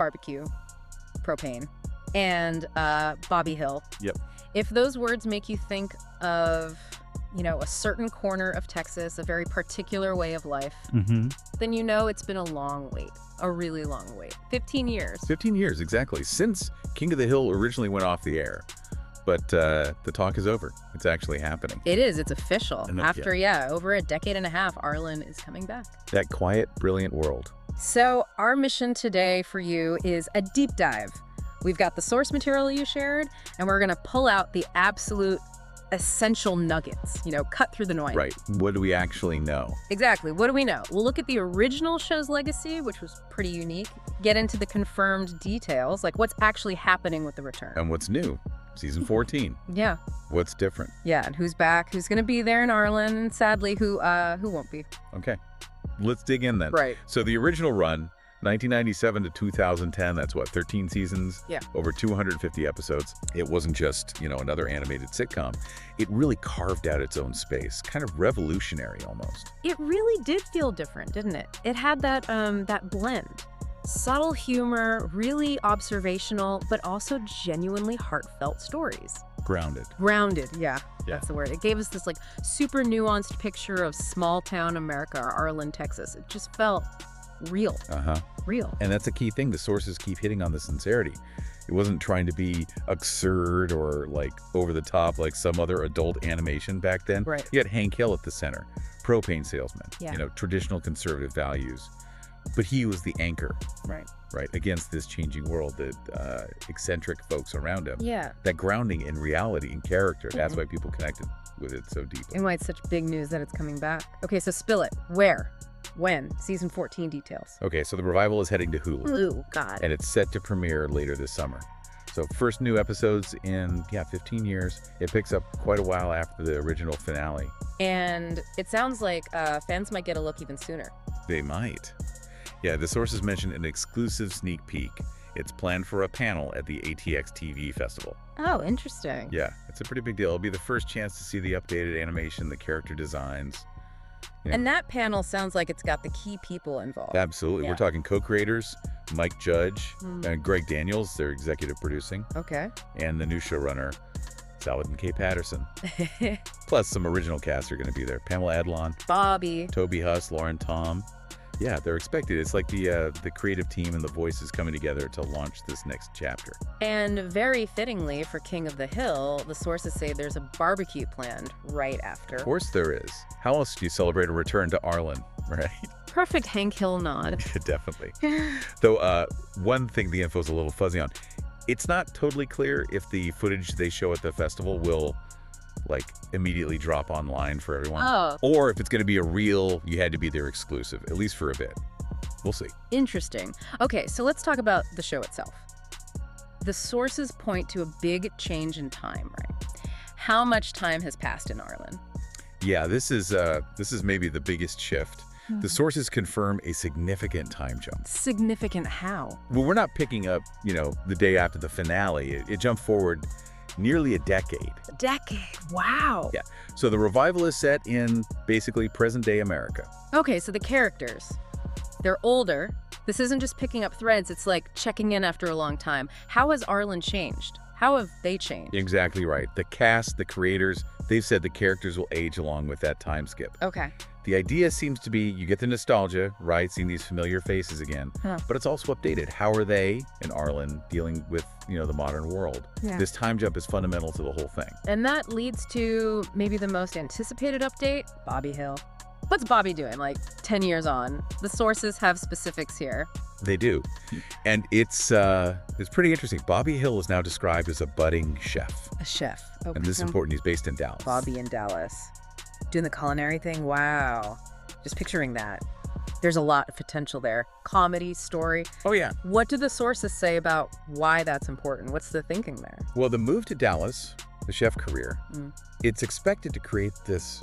barbecue, propane, and Bobby Hill. Yep. If those words make you think of, a certain corner of Texas, a very particular way of life, then you know it's been a long wait, a really long wait. 15 years. 15 years, exactly, since King of the Hill originally went off the air. But the talk is over. It's actually happening. It is. It's official. And After, over a decade and a half, Arlen is coming back. That quiet, brilliant world. So our mission today for you is a deep dive. We've got the source material you shared, and we're going to pull out the absolute essential nuggets, cut through the noise. Right. What do we actually know? Exactly. What do we know? We'll look at the original show's legacy, which was pretty unique, get into the confirmed details, like what's actually happening with the return. And what's new? Season 14. Yeah. What's different? Yeah, and who's back, who's going to be there in Arlen, and sadly, who won't be. Okay. Let's dig in then. Right. So the original run, 1997 to 2010, that's what, 13 seasons? Yeah. Over 250 episodes. It wasn't just, another animated sitcom. It really carved out its own space, kind of revolutionary almost. It really did feel different, didn't it? It had that blend. Subtle humor, really observational, but also genuinely heartfelt stories. Grounded, yeah. That's the word. It gave us this super nuanced picture of small town America, or Arlen, Texas. It just felt real. Real. And that's a key thing. The sources keep hitting on the sincerity. It wasn't trying to be absurd or over the top like some other adult animation back then. Right. You had Hank Hill at the center, propane salesman, Yeah. Traditional conservative values. But he was the anchor, right, against this changing world, the eccentric folks around him. Yeah. That grounding in reality and character, that's why people connected with it so deeply. And why it's such big news that it's coming back. Okay, so spill it. Where? When? Season 14 details. Okay, so the revival is heading to Hulu. Ooh, God. And it's set to premiere later this summer. So first new episodes in, 15 years. It picks up quite a while after the original finale. And it sounds like fans might get a look even sooner. They might. Yeah, the sources mentioned an exclusive sneak peek. It's planned for a panel at the ATX TV Festival. Oh, interesting. Yeah, it's a pretty big deal. It'll be the first chance to see the updated animation, the character designs. Yeah. And that panel sounds like it's got the key people involved. Absolutely. Yeah. We're talking co-creators, Mike Judge, and Greg Daniels, they're executive producing. Okay. And the new showrunner, Saladin K. Patterson. Plus, some original cast are going to be there. Pamela Adlon, Bobby, Toby Huss, Lauren Tom. Yeah, they're expected. It's like the creative team and the voices coming together to launch this next chapter. And very fittingly for King of the Hill, the sources say there's a barbecue planned right after. Of course there is. How else do you celebrate a return to Arlen, right? Perfect Hank Hill nod. Definitely. Though one thing the info's a little fuzzy on, it's not totally clear if the footage they show at the festival will immediately drop online for everyone. Oh. Or if it's going to be a real, you had to be there exclusive, at least for a bit. We'll see. Interesting. Okay, so let's talk about the show itself. The sources point to a big change in time, right? How much time has passed in Arlen? Yeah, this is maybe the biggest shift. The sources confirm a significant time jump. Significant how? Well, we're not picking up, the day after the finale. It jumped forward nearly a decade. A decade. Wow. Yeah. So the revival is set in basically present-day America. Okay, so the characters, they're older. This isn't just picking up threads. It's like checking in after a long time. How has Arlen changed? How have they changed? Exactly right. The cast, the creators, they've said the characters will age along with that time skip. Okay. The idea seems to be you get the nostalgia, right? Seeing these familiar faces again. But it's also updated. How are they in Arlen dealing with, the modern world? Yeah. This time jump is fundamental to the whole thing. And that leads to maybe the most anticipated update, Bobby Hill. What's Bobby doing 10 years on? The sources have specifics here. They do. And it's pretty interesting. Bobby Hill is now described as a budding chef. A chef. Okay. And this is important. He's based in Dallas. Bobby in Dallas. Doing the culinary thing? Wow. Just picturing that. There's a lot of potential there. Comedy, story. Oh, yeah. What do the sources say about why that's important? What's the thinking there? Well, the move to Dallas, the chef career, it's expected to create this,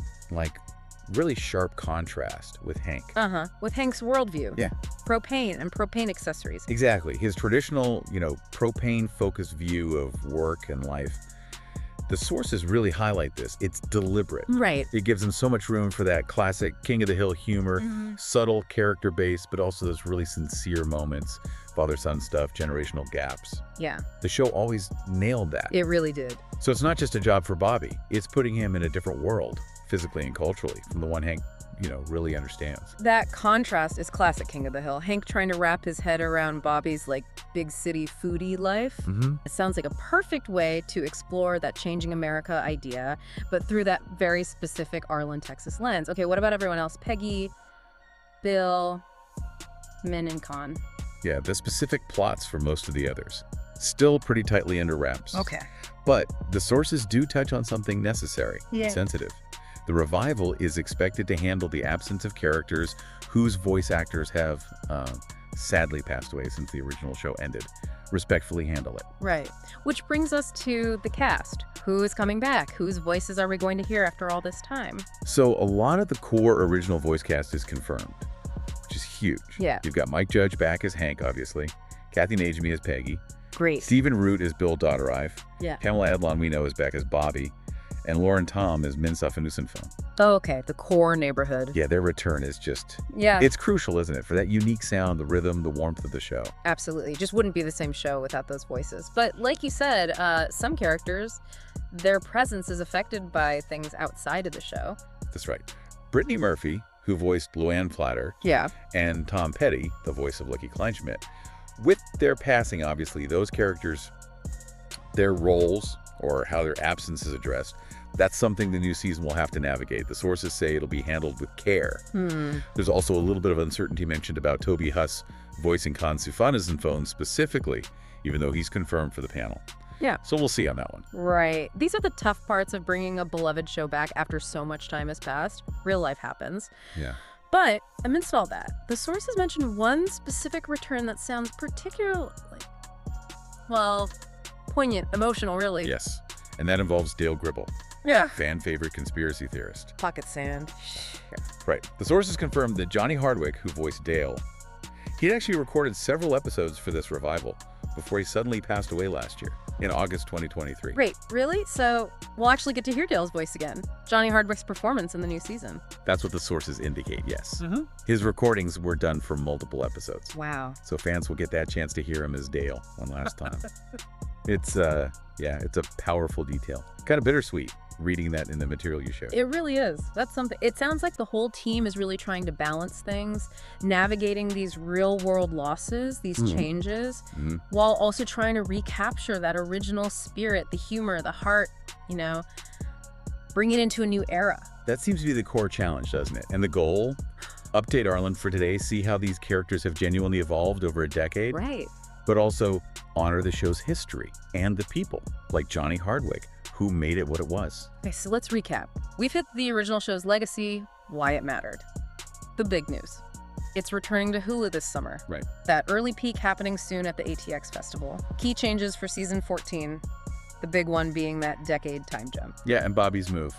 really sharp contrast with Hank. With Hank's worldview. Yeah. Propane and propane accessories. Exactly. His traditional, propane-focused view of work and life. the sources really highlight this. It's deliberate. Right. It gives them so much room for that classic King of the Hill humor, subtle character base, but also those really sincere moments, father-son stuff, generational gaps. Yeah. The show always nailed that. It really did. So it's not just a job for Bobby. It's putting him in a different world, physically and culturally, from the one Hank, really understands. That contrast is classic King of the Hill. Hank trying to wrap his head around Bobby's, big city foodie life. It sounds like a perfect way to explore that changing America idea, but through that very specific Arlen, Texas lens. Okay, what about everyone else? Peggy, Bill, Min, and Con. Yeah, the specific plots for most of the others. Still pretty tightly under wraps. Okay. But the sources do touch on something necessary, Yeah. sensitive. The revival is expected to handle the absence of characters whose voice actors have sadly passed away since the original show ended. Respectfully handle it. Right. Which brings us to the cast. Who is coming back? Whose voices are we going to hear after all this time? So a lot of the core original voice cast is confirmed, which is huge. Yeah. You've got Mike Judge back as Hank, obviously. Kathy Najimy as Peggy. Great. Stephen Root as Bill Dotterive. Yeah. Pamela Adlon we know is back as Bobby. And Lauren Tom as Minsa Finusinphone. Oh, okay. The core neighborhood. Yeah, their return is just... Yeah. It's crucial, isn't it? For that unique sound, the rhythm, the warmth of the show. Absolutely. Just wouldn't be the same show without those voices. But like you said, some characters, their presence is affected by things outside of the show. That's right. Brittany Murphy, who voiced Luann Flatter, Yeah. and Tom Petty, the voice of Lucky Kleinschmidt. With their passing, obviously, those characters, their roles, or how their absence is addressed, that's something the new season will have to navigate. The sources say it'll be handled with care. There's also a little bit of uncertainty mentioned about Toby Huss voicing Con Phone specifically, even though he's confirmed for the panel. Yeah. So we'll see on that one. Right. These are the tough parts of bringing a beloved show back after so much time has passed. Real life happens. Yeah. But amidst all that, the sources mention one specific return that sounds particularly, poignant, emotional, really. Yes. And that involves Dale Gribble. Yeah. Fan favorite conspiracy theorist. Pocket sand. Right. The sources confirmed that Johnny Hardwick, who voiced Dale, he'd actually recorded several episodes for this revival before he suddenly passed away last year, in August 2023. Wait, really? So we'll actually get to hear Dale's voice again. Johnny Hardwick's performance in the new season. That's what the sources indicate, yes. His recordings were done for multiple episodes. Wow. So fans will get that chance to hear him as Dale one last time. It's a powerful detail. Kind of bittersweet reading that in the material you showed. It really is. That's something. It sounds like the whole team is really trying to balance things, navigating these real world losses, these changes, while also trying to recapture that original spirit, the humor, the heart, bring it into a new era. That seems to be the core challenge, doesn't it? And the goal? Update Arlen for today, see how these characters have genuinely evolved over a decade. Right. But also honor the show's history and the people, like Johnny Hardwick, who made it what it was. Okay, so let's recap. We've hit the original show's legacy, why it mattered. The big news. It's returning to Hulu this summer. Right. That early peak happening soon at the ATX Festival. Key changes for season 14, the big one being that decade time jump. Yeah, and Bobby's move.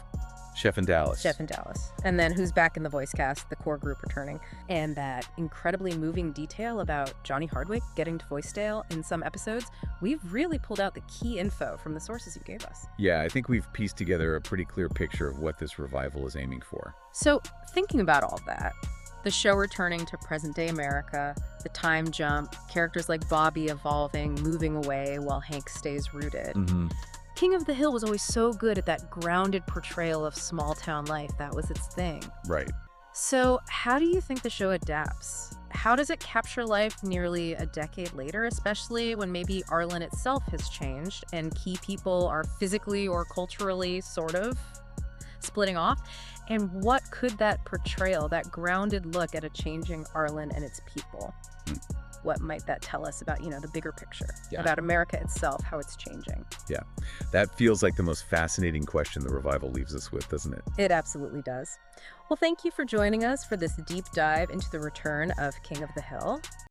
Chef in Dallas. Chef in Dallas. And then who's back in the voice cast, the core group returning. And that incredibly moving detail about Johnny Hardwick getting to voice Dale in some episodes. We've really pulled out the key info from the sources you gave us. Yeah, I think we've pieced together a pretty clear picture of what this revival is aiming for. So, thinking about all that, the show returning to present-day America, the time jump, characters like Bobby evolving, moving away while Hank stays rooted. King of the Hill was always so good at that grounded portrayal of small-town life. That was its thing. Right. So, how do you think the show adapts? How does it capture life nearly a decade later, especially when maybe Arlen itself has changed and key people are physically or culturally sort of splitting off? And what could that portrayal, that grounded look at a changing Arlen and its people, what might that tell us about, the bigger picture, about America itself, how it's changing? Yeah, that feels like the most fascinating question the revival leaves us with, doesn't it? It absolutely does. Well, thank you for joining us for this deep dive into the return of King of the Hill.